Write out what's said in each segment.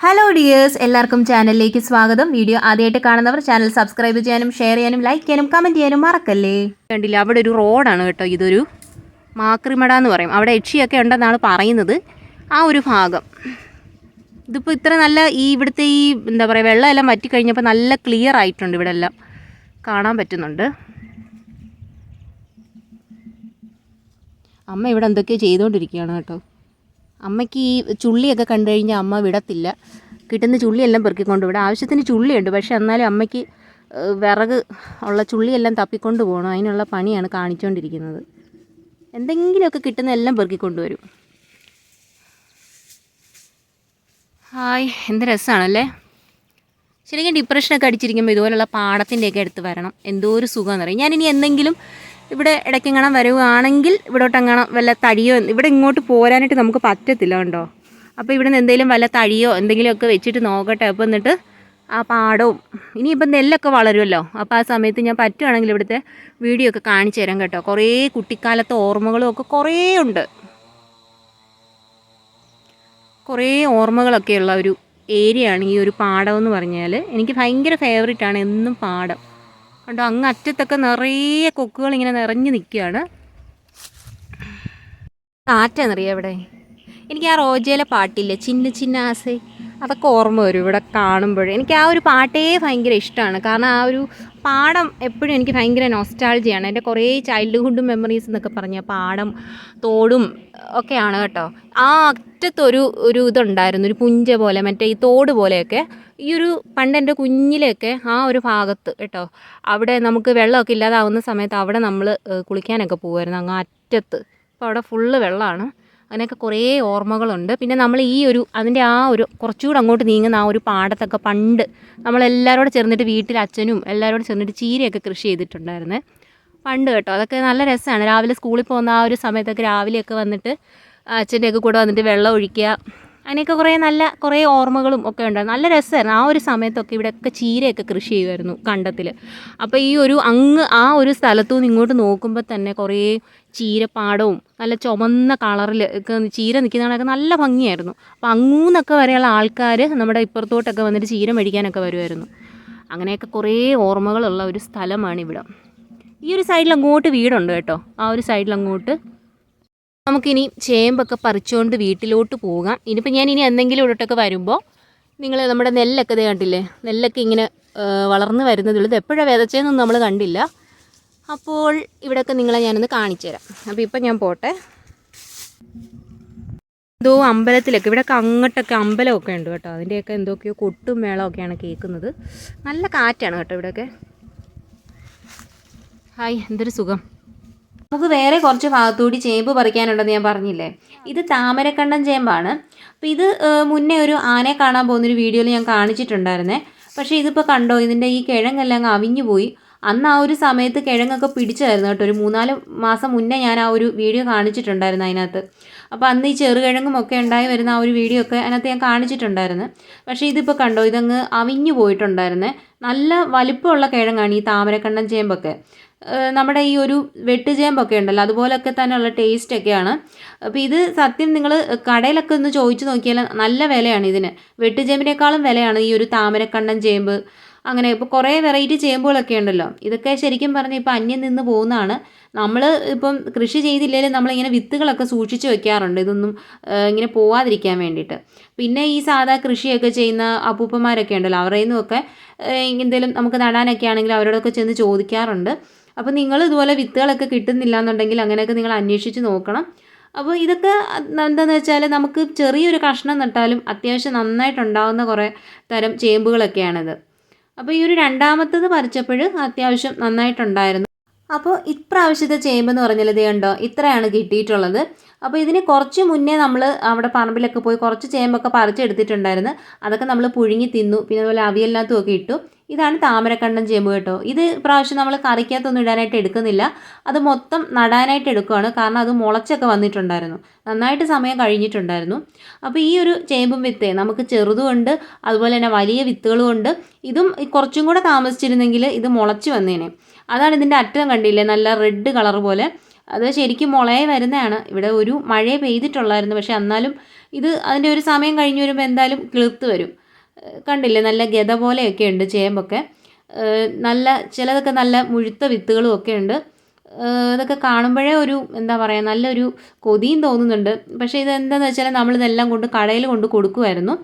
Hello dears, എല്ലാവർക്കും ചാനലിലേക്ക് സ്വാഗതം. വീഡിയോ ആദ്യമായിട്ട് കാണുന്നവർ ചാനൽ സബ്സ്ക്രൈബ് ചെയ്യാനും ഷെയർ ചെയ്യാനും ലൈക്ക് ചെയ്യാനും കമൻറ്റ് ചെയ്യാനും മറക്കല്ലേ. കണ്ടില്ല, അവിടെ ഒരു റോഡാണ് കേട്ടോ. ഇതൊരു മാക്രിമട എന്ന് പറയും. അവിടെ യക്ഷിയൊക്കെ ഉണ്ടെന്നാണ് പറയുന്നത്. ആ ഒരു ഭാഗം ഇതിപ്പോൾ ഇത്ര നല്ല ഇവിടുത്തെ എന്താ പറയുക, വെള്ളമെല്ലാം വറ്റിക്കഴിഞ്ഞപ്പോൾ നല്ല ക്ലിയർ ആയിട്ടുണ്ട്. ഇവിടെ എല്ലാം കാണാൻ പറ്റുന്നുണ്ട്. അമ്മ ഇവിടെ എന്തൊക്കെയോ ചെയ്തുകൊണ്ടിരിക്കുകയാണ് കേട്ടോ. അമ്മയ്ക്ക് ഈ ചുള്ളിയൊക്കെ കണ്ടു കഴിഞ്ഞാൽ അമ്മ വിടത്തില്ല. കിട്ടുന്ന ചുള്ളിയെല്ലാം പെറുക്കിക്കൊണ്ട് ഇവിടെ ആവശ്യത്തിന് ചുള്ളിയുണ്ട്. പക്ഷെ എന്നാലും അമ്മയ്ക്ക് വിറക് ഉള്ള ചുള്ളിയെല്ലാം തപ്പിക്കൊണ്ട് പോകണം. അതിനുള്ള പണിയാണ് കാണിച്ചുകൊണ്ടിരിക്കുന്നത്. എന്തെങ്കിലുമൊക്കെ കിട്ടുന്ന എല്ലാം പെറുക്കിക്കൊണ്ട് വരും. ഹായ്, എന്ത് രസമാണല്ലേ. ശരിക്കും ഡിപ്രഷനൊക്കെ അടിച്ചിരിക്കുമ്പോൾ ഇതുപോലുള്ള പാടത്തിൻ്റെയൊക്കെ അടുത്ത് വരണം. എന്തോ ഒരു സുഖമെന്ന് പറയും. ഞാനിനി എന്തെങ്കിലും ഇവിടെ ഇടയ്ക്കെങ്ങാണം വരുവാണെങ്കിൽ ഇവിടോട്ടെങ്ങാണം വല്ല തടിയോ, ഇവിടെ ഇങ്ങോട്ട് പോരാനായിട്ട് നമുക്ക് പറ്റത്തില്ല കേട്ടോ. അപ്പോൾ ഇവിടെ നിന്ന് എന്തെങ്കിലും വല്ല തടിയോ എന്തെങ്കിലുമൊക്കെ വെച്ചിട്ട് നോക്കട്ടെ. അപ്പോൾ എന്നിട്ട് ആ പാടവും ഇനിയിപ്പം നെല്ലൊക്കെ വളരുമല്ലോ. അപ്പോൾ ആ സമയത്ത് ഞാൻ പറ്റുവാണെങ്കിൽ ഇവിടുത്തെ വീഡിയോ ഒക്കെ കാണിച്ചു തരാം കേട്ടോ. കുറേ കുട്ടിക്കാലത്തെ ഓർമ്മകളും ഒക്കെ കുറേ ഉണ്ട്. കുറേ ഓർമ്മകളൊക്കെയുള്ള ഒരു ഏരിയയാണ് ഈ ഒരു പാടം എന്ന് പറഞ്ഞാൽ. എനിക്ക് ഭയങ്കര ഫേവറേറ്റാണ് എന്നും പാടം കണ്ടോ. അങ്ങ് അറ്റത്തൊക്കെ നിറയെ കൊക്കുകൾ ഇങ്ങനെ നിറഞ്ഞു നിൽക്കുകയാണ്. കാറ്റാന്നറിയാം ഇവിടെ. എനിക്ക് ആ റോജയിലെ പാട്ടില്ലേ, ചിന്ന ചിന്ന ആസെ, അതൊക്കെ ഓർമ്മ വരും ഇവിടെ കാണുമ്പോഴേ. എനിക്ക് ആ ഒരു പാട്ടേ ഭയങ്കര ഇഷ്ടമാണ്. കാരണം ആ ഒരു പാടം എപ്പോഴും എനിക്ക് ഭയങ്കര നൊസ്റ്റാൾജിയാണ്. എൻ്റെ കുറേ ചൈൽഡ്ഹുഡ് മെമ്മറീസ് എന്നൊക്കെ പറഞ്ഞാൽ പാടം തോടും ഒക്കെയാണ് കേട്ടോ. ആ അറ്റത്തൊരു ഇതുണ്ടായിരുന്നു, ഒരു പുഞ്ച പോലെ, മറ്റേ ഈ തോട് പോലെയൊക്കെ. ഈ ഒരു പണ്ട് എൻ്റെ കുഞ്ഞിലെയൊക്കെ ആ ഒരു ഭാഗത്ത് കേട്ടോ, അവിടെ നമുക്ക് വെള്ളമൊക്കെ ഇല്ലാതാവുന്ന സമയത്ത് അവിടെ നമ്മൾ കുളിക്കാനൊക്കെ പോകുമായിരുന്നു അങ്ങ് അറ്റത്ത്. അപ്പോൾ അവിടെ ഫുള്ള് വെള്ളമാണ്. അങ്ങനെയൊക്കെ കുറേ ഓർമ്മകളുണ്ട്. പിന്നെ നമ്മൾ അതിൻ്റെ ആ ഒരു കുറച്ചുകൂടെ അങ്ങോട്ട് നീങ്ങുന്ന ആ ഒരു പാടത്തൊക്കെ പണ്ട് നമ്മളെല്ലാവരോടും ചേർന്നിട്ട് വീട്ടിൽ അച്ഛനും എല്ലാവരോടും ചേർന്നിട്ട് ചീരയൊക്കെ കൃഷി ചെയ്തിട്ടുണ്ടായിരുന്നേ പണ്ട് കേട്ടോ. അതൊക്കെ നല്ല രസമാണ്. രാവിലെ സ്കൂളിൽ പോകുന്ന ആ ഒരു സമയത്തൊക്കെ രാവിലെയൊക്കെ വന്നിട്ട് അച്ഛൻ്റെയൊക്കെ കൂടെ വന്നിട്ട് വെള്ളം ഒഴിക്കുക. അങ്ങനെയൊക്കെ കുറേ ഓർമ്മകളും ഒക്കെ ഉണ്ടായിരുന്നു. നല്ല രസമായിരുന്നു. ആ ഒരു സമയത്തൊക്കെ ഇവിടെയൊക്കെ ചീരയൊക്കെ കൃഷി ചെയ്യുമായിരുന്നു കണ്ടത്തിൽ. അപ്പോൾ ആ ഒരു സ്ഥലത്തു നിന്ന് ഇങ്ങോട്ട് നോക്കുമ്പോൾ തന്നെ കുറേ ചീരപ്പാടവും നല്ല ചുമന്ന കളറിൽ ഒക്കെ ചീര നിൽക്കുന്നതൊക്കെ നല്ല ഭംഗിയായിരുന്നു. അപ്പോൾ അങ്ങൂന്നൊക്കെ വരെയുള്ള ആൾക്കാർ നമ്മുടെ ഇപ്പുറത്തോട്ടൊക്കെ വന്നിട്ട് ചീര മേടിക്കാനൊക്കെ വരുമായിരുന്നു. അങ്ങനെയൊക്കെ കുറേ ഓർമ്മകളുള്ള ഒരു സ്ഥലമാണ് ഇവിടെ. ഈ ഒരു സൈഡിൽ അങ്ങോട്ട് വീടുണ്ട് കേട്ടോ. ആ ഒരു സൈഡിൽ അങ്ങോട്ട് നമുക്കിനി ചേമ്പൊക്കെ പറിച്ചുകൊണ്ട് വീട്ടിലോട്ട് പോകാം. ഇനിയിപ്പോൾ ഞാൻ എന്തെങ്കിലും ഇവിടോട്ടൊക്കെ വരുമ്പോൾ നിങ്ങൾ നമ്മുടെ നെല്ലൊക്കെ ഇത് കണ്ടില്ലേ, നെല്ലൊക്കെ ഇങ്ങനെ വളർന്ന് വരുന്നതുള്ളൂ. ഇത് എപ്പോഴാണ് വിതച്ചതെന്നൊന്നും നമ്മൾ കണ്ടില്ല. അപ്പോൾ ഇവിടെയൊക്കെ നിങ്ങളെ ഞാനൊന്ന് കാണിച്ചു തരാം. അപ്പോൾ ഇപ്പം ഞാൻ പോട്ടെ. എന്തോ അമ്പലത്തിലൊക്കെ ഇവിടെയൊക്കെ അങ്ങോട്ടൊക്കെ അമ്പലമൊക്കെ ഉണ്ട് കേട്ടോ. അതിൻ്റെയൊക്കെ എന്തൊക്കെയോ കൊട്ടും മേളമൊക്കെയാണ് കേൾക്കുന്നത്. നല്ല കാറ്റാണ് കേട്ടോ ഇവിടെയൊക്കെ. ഹായ്, എന്തൊരു സുഖം. നമുക്ക് വേറെ കുറച്ച് ഭാഗത്തുകൂടി ചേമ്പ് പറിക്കാനുണ്ടെന്ന് ഞാൻ പറഞ്ഞില്ലേ. ഇത് താമരക്കണ്ടൻ ചേമ്പാണ്. അപ്പോൾ ഇത് മുന്നേ ഒരു ആനയെ കാണാൻ പോകുന്നൊരു വീഡിയോയിൽ ഞാൻ കാണിച്ചിട്ടുണ്ടായിരുന്നേ. പക്ഷേ ഇതിപ്പോൾ കണ്ടോ, ഇതിൻ്റെ ഈ കിഴങ്ങെല്ലാം അങ്ങ് അവിഞ്ഞു പോയി. അന്ന് ആ ഒരു സമയത്ത് കിഴങ്ങൊക്കെ പിടിച്ചായിരുന്നു കേട്ടോ. ഒരു 3-4 മാസം മുന്നേ ഞാൻ ആ ഒരു വീഡിയോ കാണിച്ചിട്ടുണ്ടായിരുന്നു അതിനകത്ത്. അപ്പോൾ അന്ന് ഈ ചെറുകിഴങ്ങും ഒക്കെ ഉണ്ടായി വരുന്ന ആ ഒരു വീഡിയോ ഒക്കെ അതിനകത്ത് ഞാൻ കാണിച്ചിട്ടുണ്ടായിരുന്നു. പക്ഷേ ഇതിപ്പോൾ കണ്ടോ, ഇതങ്ങ് അവിഞ്ഞു പോയിട്ടുണ്ടായിരുന്നേ. നല്ല വലിപ്പമുള്ള കിഴങ്ങാണ് ഈ താമരക്കണ്ടൻ ചേമ്പൊക്കെ. നമ്മുടെ ഈ ഒരു വെട്ടുചേമ്പൊക്കെ ഉണ്ടല്ലോ, അതുപോലൊക്കെ തന്നെയുള്ള ടേസ്റ്റൊക്കെയാണ്. അപ്പോൾ ഇത് സത്യം നിങ്ങൾ കടയിലൊക്കെ ഒന്ന് ചോദിച്ചു നോക്കിയാൽ നല്ല വിലയാണ് ഇതിന്. വെട്ടുചേമ്പിനേക്കാളും വിലയാണ് ഈ ഒരു താമരക്കണ്ടൻ ചേമ്പ്. അങ്ങനെ ഇപ്പോൾ കുറേ വെറൈറ്റി ചേമ്പുകളൊക്കെ ഉണ്ടല്ലോ. ഇതൊക്കെ ശരിക്കും പറഞ്ഞാൽ ഇപ്പോൾ അന്യം നിന്ന് പോകുന്നതാണ്. നമ്മൾ ഇപ്പം കൃഷി ചെയ്തില്ലെങ്കിലും നമ്മളിങ്ങനെ വിത്തുകളൊക്കെ സൂക്ഷിച്ച് വെക്കാറുണ്ട്, ഇതൊന്നും ഇങ്ങനെ പോവാതിരിക്കാൻ വേണ്ടിയിട്ട്. പിന്നെ ഈ സാധാ കൃഷിയൊക്കെ ചെയ്യുന്ന അപ്പൂപ്പന്മാരൊക്കെ ഉണ്ടല്ലോ, അവരുടെ നിന്നൊക്കെ എന്തെങ്കിലും നമുക്ക് നടാനൊക്കെ ആണെങ്കിൽ അവരോടൊക്കെ ചെന്ന് ചോദിക്കാറുണ്ട്. അപ്പോൾ നിങ്ങൾ ഇതുപോലെ വിത്തുകളൊക്കെ കിട്ടുന്നില്ല എന്നുണ്ടെങ്കിൽ അങ്ങനെയൊക്കെ നിങ്ങൾ അന്വേഷിച്ച് നോക്കണം. അപ്പോൾ ഇതൊക്കെ എന്താണെന്ന് വെച്ചാൽ നമുക്ക് ചെറിയൊരു കഷ്ണം നട്ടാലും അത്യാവശ്യം നന്നായിട്ടുണ്ടാകുന്ന കുറേ തരം ചേമ്പുകളൊക്കെയാണിത്. അപ്പോൾ ഈ ഒരു രണ്ടാമത്തത് പറിച്ചപ്പോൾ അത്യാവശ്യം നന്നായിട്ടുണ്ടായിരുന്നു. അപ്പോൾ ഇപ്രാവശ്യത്തെ ചേമ്പെന്ന് പറഞ്ഞാൽ ഇത് കണ്ടോ, ഇത്രയാണ് കിട്ടിയിട്ടുള്ളത്. അപ്പോൾ ഇതിന് കുറച്ച് മുന്നേ നമ്മൾ അവിടെ പറമ്പിലൊക്കെ പോയി കുറച്ച് ചേമ്പൊക്കെ പറിച്ചെടുത്തിട്ടുണ്ടായിരുന്നു. അതൊക്കെ നമ്മൾ പുഴുങ്ങി തിന്നു. പിന്നെ അതുപോലെ അവിയലിനകത്തും ഒക്കെ ഇട്ടു. ഇതാണ് താമരക്കണ്ടൻ ചേമ്പ് കേട്ടോ. ഇത് പ്രാവശ്യം നമ്മൾ കറിക്കകത്തൊന്നും ഇടാനായിട്ട് എടുക്കുന്നില്ല. അത് മൊത്തം നടാനായിട്ട് എടുക്കുകയാണ്. കാരണം അത് മുളച്ചൊക്കെ വന്നിട്ടുണ്ടായിരുന്നു, നന്നായിട്ട് സമയം കഴിഞ്ഞിട്ടുണ്ടായിരുന്നു. അപ്പോൾ ഈ ഒരു ചേമ്പും വിത്തേ നമുക്ക് ചെറുതുമുണ്ട്, അതുപോലെ തന്നെ വലിയ വിത്തുകളും ഉണ്ട്. ഇതും കുറച്ചും കൂടെ താമസിച്ചിരുന്നെങ്കിൽ ഇത് മുളച്ച് വന്നേനെ. അതാണ് ഇതിൻ്റെ അറ്റം കണ്ടില്ലേ, നല്ല റെഡ് കളർ പോലെ. അത് ശരിക്കും മുളയെ വരുന്നതാണ്. ഇവിടെ ഒരു മഴയെ പെയ്തിട്ടുള്ളായിരുന്നു, പക്ഷേ എന്നാലും ഇത് അതിൻ്റെ ഒരു സമയം കഴിഞ്ഞ് വരുമ്പോൾ എന്തായാലും കിളിർത്ത് വരും. കണ്ടില്ലേ, നല്ല ഗത പോലെയൊക്കെ ഉണ്ട് ചേമ്പൊക്കെ. നല്ല ചിലതൊക്കെ നല്ല മുഴുത്ത വിത്തുകളും ഒക്കെ ഉണ്ട്. ഇതൊക്കെ കാണുമ്പോഴേ ഒരു എന്താ പറയുക, നല്ലൊരു കൊതിയും തോന്നുന്നുണ്ട്. പക്ഷേ ഇതെന്താണെന്ന് വെച്ചാൽ നമ്മളിതെല്ലാം കൊണ്ട് കടയിൽ കൊണ്ട് കൊടുക്കുമായിരുന്നു.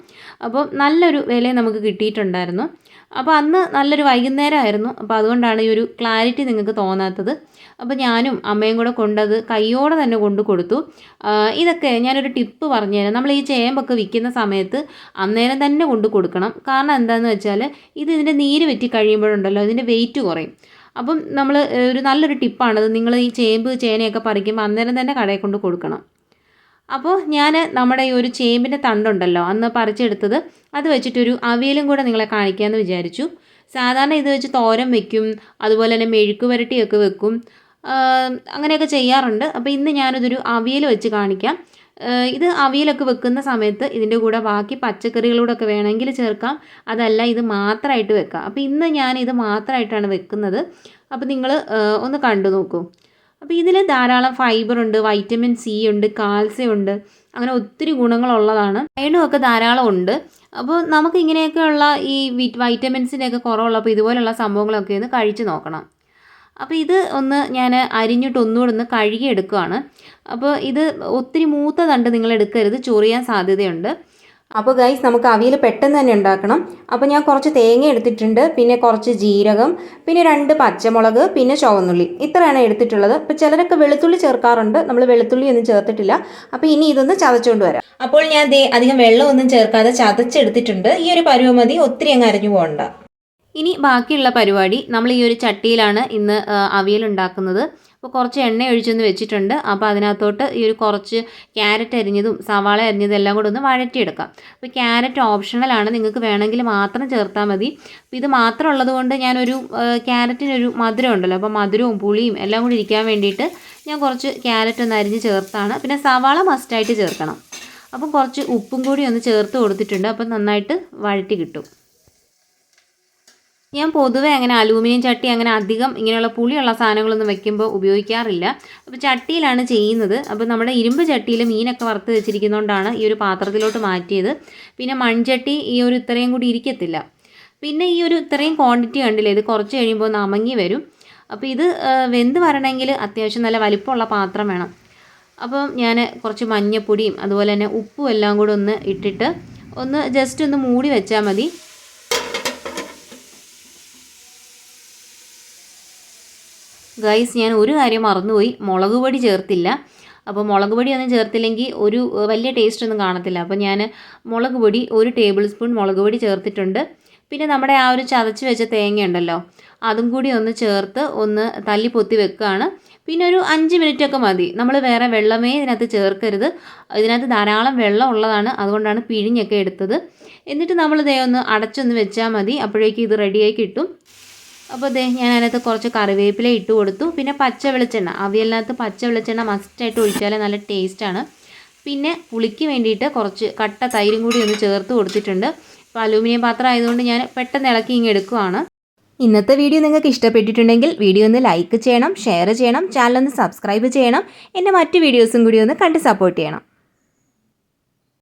അപ്പോൾ നല്ലൊരു വിലയും നമുക്ക് കിട്ടിയിട്ടുണ്ടായിരുന്നു. അപ്പോൾ അന്ന് നല്ലൊരു വൈകുന്നേരമായിരുന്നു. അപ്പോൾ അതുകൊണ്ടാണ് ഈ ഒരു ക്ലാരിറ്റി നിങ്ങൾക്ക് തോന്നാത്തത്. അപ്പോൾ ഞാനും അമ്മയും കൂടെ കൊണ്ടത് കയ്യോടെ തന്നെ കൊണ്ട് കൊടുത്തു. ഇതൊക്കെ ഞാനൊരു ടിപ്പ് പറഞ്ഞുതരാം. നമ്മൾ ഈ ചേമ്പൊക്കെ വിൽക്കുന്ന സമയത്ത് അന്നേരം തന്നെ കൊണ്ട് കൊടുക്കണം. കാരണം എന്താണെന്ന് വെച്ചാൽ ഇതിൻ്റെ നീര് വെറ്റി കഴിയുമ്പോഴുണ്ടല്ലോ ഇതിൻ്റെ വെയിറ്റ് കുറയും. അപ്പം നമ്മൾ ഒരു നല്ലൊരു ടിപ്പാണത്. നിങ്ങൾ ഈ ചേമ്പ് ചേനയൊക്കെ പറിക്കുമ്പോൾ അന്നേരം തന്നെ കടയിൽ കൊണ്ട് കൊടുക്കണം. അപ്പോൾ ഞാൻ നമ്മുടെ ഈ ഒരു ചേമ്പിൻ്റെ തണ്ടുണ്ടല്ലോ അന്ന് പറിച്ചെടുത്തത്, അത് വെച്ചിട്ടൊരു അവിയലും കൂടെ നിങ്ങളെ കാണിക്കാമെന്ന് വിചാരിച്ചു. സാധാരണ ഇത് വെച്ച് തോരൻ വെക്കും, അതുപോലെ തന്നെ മെഴുക്ക് പുരട്ടിയൊക്കെ വെക്കും, അങ്ങനെയൊക്കെ ചെയ്യാറുണ്ട്. അപ്പോൾ ഇന്ന് ഞാനിതൊരു അവിയൽ വെച്ച് കാണിക്കാം. ഇത് അവിയലൊക്കെ വെക്കുന്ന സമയത്ത് ഇതിൻ്റെ കൂടെ ബാക്കി പച്ചക്കറികളൂടൊക്കെ വേണമെങ്കിൽ ചേർക്കാം, അതല്ല ഇത് മാത്രമായിട്ട് വെക്കാം. അപ്പോൾ ഇന്ന് ഞാൻ ഇത് മാത്രമായിട്ടാണ് വെക്കുന്നത്. അപ്പോൾ നിങ്ങൾ ഒന്ന് കണ്ടു നോക്കൂ. അപ്പോൾ ഇതിൽ ധാരാളം ഫൈബർ ഉണ്ട്, വൈറ്റമിൻ സി ഉണ്ട്, കാൽസ്യം ഉണ്ട്, അങ്ങനെ ഒത്തിരി ഗുണങ്ങളുള്ളതാണ്. അയണും ഒക്കെ ധാരാളം ഉണ്ട്. അപ്പോൾ നമുക്ക് ഇങ്ങനെയൊക്കെയുള്ള ഈ വൈറ്റമിൻസിൻ്റെയൊക്കെ കുറവുള്ളപ്പോൾ ഇതുപോലുള്ള സംഭവങ്ങളൊക്കെ ഒന്ന് കഴിച്ച് നോക്കണം. അപ്പോൾ ഇത് ഒന്ന് ഞാൻ അരിഞ്ഞിട്ട് ഒന്നുകൂടെ ഒന്ന് കഴുകി എടുക്കുകയാണ്. അപ്പോൾ ഇത് ഒത്തിരി മൂത്ത തണ്ട് നിങ്ങൾ എടുക്കരുത്, ചൊറിയാൻ സാധ്യതയുണ്ട്. അപ്പോൾ ഗൈസ്, നമുക്ക് അവിയൽ പെട്ടെന്ന് തന്നെ ഉണ്ടാക്കണം. അപ്പോൾ ഞാൻ കുറച്ച് തേങ്ങ എടുത്തിട്ടുണ്ട്, പിന്നെ കുറച്ച് ജീരകം, പിന്നെ 2 പച്ചമുളക്, പിന്നെ ചുവന്നുള്ളി, ഇത്രയാണ് എടുത്തിട്ടുള്ളത്. അപ്പോൾ ചിലരൊക്കെ വെളുത്തുള്ളി ചേർക്കാറുണ്ട്, നമ്മൾ വെളുത്തുള്ളി ഒന്നും ചേർത്തിട്ടില്ല. അപ്പോൾ ഇനി ഇതൊന്ന് ചതച്ചുകൊണ്ട് വരാം. അപ്പോൾ ഞാൻ അധികം വെള്ളമൊന്നും ചേർക്കാതെ ചതച്ചെടുത്തിട്ടുണ്ട്. ഈ ഒരു പരുവം മതി, ഒത്തിരി അങ്ങ് അരിഞ്ഞു പോകണ്ട. ഇനി ബാക്കിയുള്ള പരിപാടി, നമ്മൾ ഈ ഒരു ചട്ടിയിലാണ് ഇന്ന് അവിയൽ ഉണ്ടാക്കുന്നത്. അപ്പോൾ കുറച്ച് എണ്ണ ഒഴിച്ചൊന്ന് വെച്ചിട്ടുണ്ട്. അപ്പോൾ അതിനകത്തോട്ട് ഈ ഒരു കുറച്ച് ക്യാരറ്റ് അരിഞ്ഞതും സവാള അരിഞ്ഞതും എല്ലാം കൂടെ ഒന്ന് വഴറ്റിയെടുക്കാം. അപ്പോൾ ക്യാരറ്റ് ഓപ്ഷണലാണ്, നിങ്ങൾക്ക് വേണമെങ്കിൽ മാത്രം ചേർത്താൽ മതി. അപ്പോൾ ഇത് മാത്രം ഉള്ളത് കൊണ്ട് ഞാനൊരു ക്യാരറ്റിനൊരു മധുരം ഉണ്ടല്ലോ, അപ്പോൾ മധുരവും പുളിയും എല്ലാം കൂടി ഇരിക്കാൻ വേണ്ടിയിട്ട് ഞാൻ കുറച്ച് ക്യാരറ്റ് ഒന്ന് അരിഞ്ഞ് ചേർത്താണ്. പിന്നെ സവാള മസ്റ്റായിട്ട് ചേർക്കണം. അപ്പം കുറച്ച് ഉപ്പും കൂടി ഒന്ന് ചേർത്ത് കൊടുത്തിട്ടുണ്ട്. അപ്പം നന്നായിട്ട് വഴറ്റി കിട്ടും. ഞാൻ പൊതുവെ അങ്ങനെ അലൂമിനിയം ചട്ടി അങ്ങനെ അധികം ഇങ്ങനെയുള്ള പുളിയുള്ള സാധനങ്ങളൊന്നും വെക്കുമ്പോൾ ഉപയോഗിക്കാറില്ല. അപ്പോൾ ചട്ടിയിലാണ് ചെയ്യുന്നത്. അപ്പോൾ നമ്മുടെ ഇരുമ്പ് ചട്ടിയിൽ മീനൊക്കെ വറുത്ത് വെച്ചിരിക്കുന്നതുകൊണ്ടാണ് ഈ ഒരു പാത്രത്തിലോട്ട് മാറ്റിയത്. പിന്നെ മൺചട്ടി ഈ ഒരു ഇത്രയും കൂടി ഇരിക്കത്തില്ല. പിന്നെ ഈ ഒരു ഇത്രയും ക്വാണ്ടിറ്റി കണ്ടില്ലേ, ഇത് കുറച്ച് കഴിയുമ്പോൾ ഒന്ന് അമങ്ങി വരും. അപ്പോൾ ഇത് വെന്ത് വരണമെങ്കിൽ അത്യാവശ്യം നല്ല വലിപ്പമുള്ള പാത്രം വേണം. അപ്പം ഞാൻ കുറച്ച് മഞ്ഞപ്പൊടിയും അതുപോലെ തന്നെ ഉപ്പും എല്ലാം കൂടെ ഒന്ന് ഇട്ടിട്ട് ഒന്ന് ജസ്റ്റ് ഒന്ന് മൂടി വെച്ചാൽ മതി. ഗൈസ്, ഞാൻ ഒരു കാര്യം മറന്നുപോയി, മുളക് പൊടി ചേർത്തില്ല. അപ്പോൾ മുളക് പൊടി ഒന്നും ചേർത്തില്ലെങ്കിൽ ഒരു വലിയ ടേസ്റ്റ് ഒന്നും കാണത്തില്ല. അപ്പോൾ ഞാൻ മുളക് പൊടി 1 ടേബിൾ സ്പൂൺ മുളക് പൊടി ചേർത്തിട്ടുണ്ട്. പിന്നെ നമ്മുടെ ആ ഒരു ചതച്ച് വെച്ച തേങ്ങ ഉണ്ടല്ലോ, അതും കൂടി ഒന്ന് ചേർത്ത് ഒന്ന് തല്ലി പൊത്തി വെക്കുകയാണ്. പിന്നെ ഒരു 5 മിനിറ്റൊക്കെ മതി. നമ്മൾ വേറെ വെള്ളമേ ഇതിനകത്ത് ചേർക്കരുത്. ഇതിനകത്ത് ധാരാളം വെള്ളം ഉള്ളതാണ്, അതുകൊണ്ടാണ് പിഴിഞ്ഞൊക്കെ എടുത്തത്. എന്നിട്ട് നമ്മൾ ഒന്ന് അടച്ചൊന്ന് വെച്ചാൽ മതി. അപ്പോഴേക്കും ഇത് റെഡിയായി കിട്ടും. അപ്പോൾ ഞാൻ അതിനകത്ത് കുറച്ച് കറിവേപ്പില ഇട്ട് കൊടുത്തു. പിന്നെ പച്ച വെളിച്ചെണ്ണ, അവിയലിനകത്ത് പച്ച വെളിച്ചെണ്ണ മസ്റ്റായിട്ട് ഒഴിച്ചാൽ നല്ല ടേസ്റ്റാണ്. പിന്നെ പുളിക്ക് വേണ്ടിയിട്ട് കുറച്ച് കട്ട തൈരും കൂടി ഒന്ന് ചേർത്ത് കൊടുത്തിട്ടുണ്ട്. അപ്പോൾ അലൂമിനിയം പാത്രം ആയതുകൊണ്ട് ഞാൻ പെട്ടെന്ന് ഇളക്കി ഇങ്ങ് എടുക്കുവാണ്. ഇന്നത്തെ വീഡിയോ നിങ്ങൾക്ക് ഇഷ്ടപ്പെട്ടിട്ടുണ്ടെങ്കിൽ വീഡിയോ ഒന്ന് ലൈക്ക് ചെയ്യണം, ഷെയർ ചെയ്യണം, ചാനൽ ഒന്ന് സബ്സ്ക്രൈബ് ചെയ്യണം. എൻ്റെ മറ്റ് വീഡിയോസും കൂടി ഒന്ന് കണ്ട് സപ്പോർട്ട് ചെയ്യണം.